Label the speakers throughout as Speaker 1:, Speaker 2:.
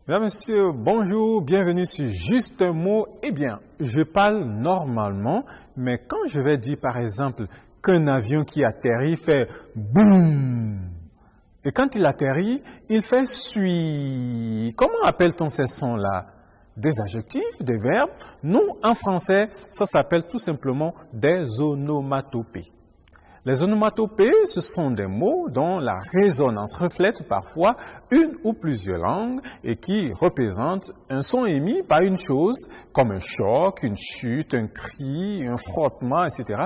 Speaker 1: Mesdames, Messieurs, bonjour, bienvenue sur Juste un mot. Eh bien, je parle normalement, mais quand je vais dire par exemple qu'un avion qui atterrit fait boum, et quand il atterrit, il fait sui. Comment appelle-t-on ces sons-là? Des adjectifs, des verbes? Nous, en français, ça s'appelle tout simplement des onomatopées. Les onomatopées, ce sont des mots dont la résonance reflète parfois une ou plusieurs langues et qui représentent un son émis par une chose comme un choc, une chute, un cri, un frottement, etc.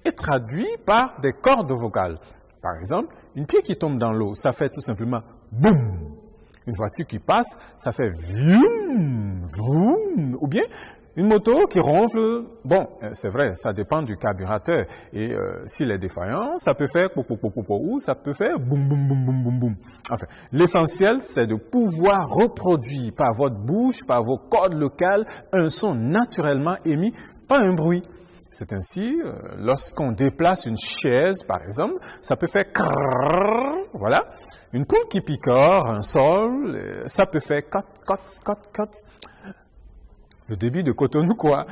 Speaker 1: et traduit par des cordes vocales. Par exemple, une pierre qui tombe dans l'eau, ça fait tout simplement boum. Une voiture qui passe, ça fait vroom, vroom. Ou bien une moto qui ronfle, bon, c'est vrai, ça dépend du carburateur. Et s'il est défaillant, ça peut faire ou ça peut faire boum, boum, boum, boum, boum, boum. Enfin, l'essentiel, c'est de pouvoir reproduire par votre bouche, par vos cordes locales, un son naturellement émis, pas un bruit. C'est ainsi, lorsqu'on déplace une chaise, par exemple, ça peut faire crrrr, voilà. Une poule qui picore, un sol, ça peut faire cot. Le débit de Cotonou, quoi.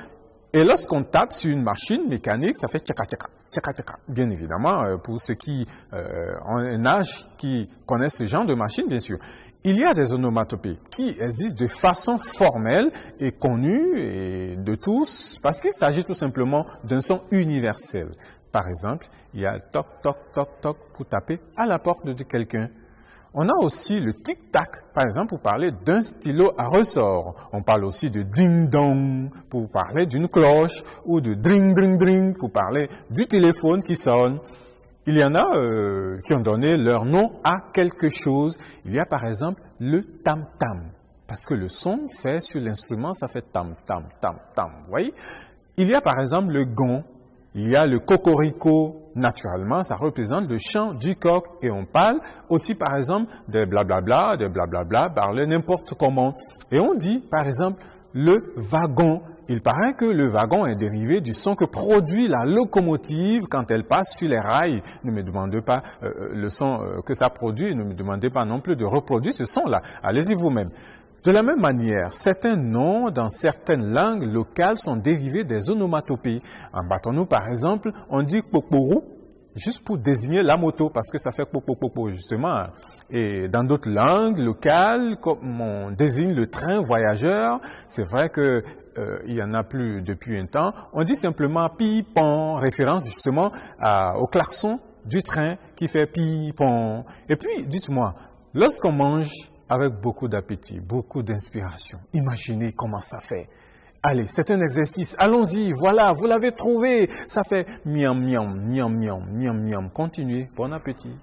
Speaker 1: Et lorsqu'on tape sur une machine mécanique, ça fait tchaka. Bien évidemment, pour ceux qui ont un âge, qui connaissent ce genre de machine, bien sûr. Il y a des onomatopées qui existent de façon formelle et connue et de tous, parce qu'il s'agit tout simplement d'un son universel. Par exemple, il y a toc pour taper à la porte de quelqu'un. On a aussi le tic-tac, par exemple, pour parler d'un stylo à ressort. On parle aussi de ding-dong pour parler d'une cloche ou de dring pour parler du téléphone qui sonne. Il y en a qui ont donné leur nom à quelque chose. Il y a par exemple le tam-tam, parce que le son fait sur l'instrument, ça fait tam-tam. Vous voyez? Il y a par exemple le gong. Il y a le cocorico, naturellement, ça représente le chant du coq. Et on parle aussi, par exemple, de blablabla, parler n'importe comment. Et on dit, par exemple, le wagon. Il paraît que le wagon est dérivé du son que produit la locomotive quand elle passe sur les rails. Ne me demandez pas le son que ça produit, ne me demandez pas non plus de reproduire ce son-là. Allez-y vous-même. De la même manière, certains noms dans certaines langues locales sont dérivés des onomatopées. En Bâtonnou, par exemple, on dit poporou juste pour désigner la moto, parce que ça fait popo, justement. Et dans d'autres langues locales, comme on désigne le train voyageur, c'est vrai que il y en a plus depuis un temps, on dit simplement pipon, référence justement au klaxon du train qui fait pipon. Et puis, dites-moi, lorsqu'on mange avec beaucoup d'appétit, beaucoup d'inspiration, imaginez comment ça fait. Allez, c'est un exercice, allons-y, voilà, vous l'avez trouvé. Ça fait miam. Continuez, bon appétit.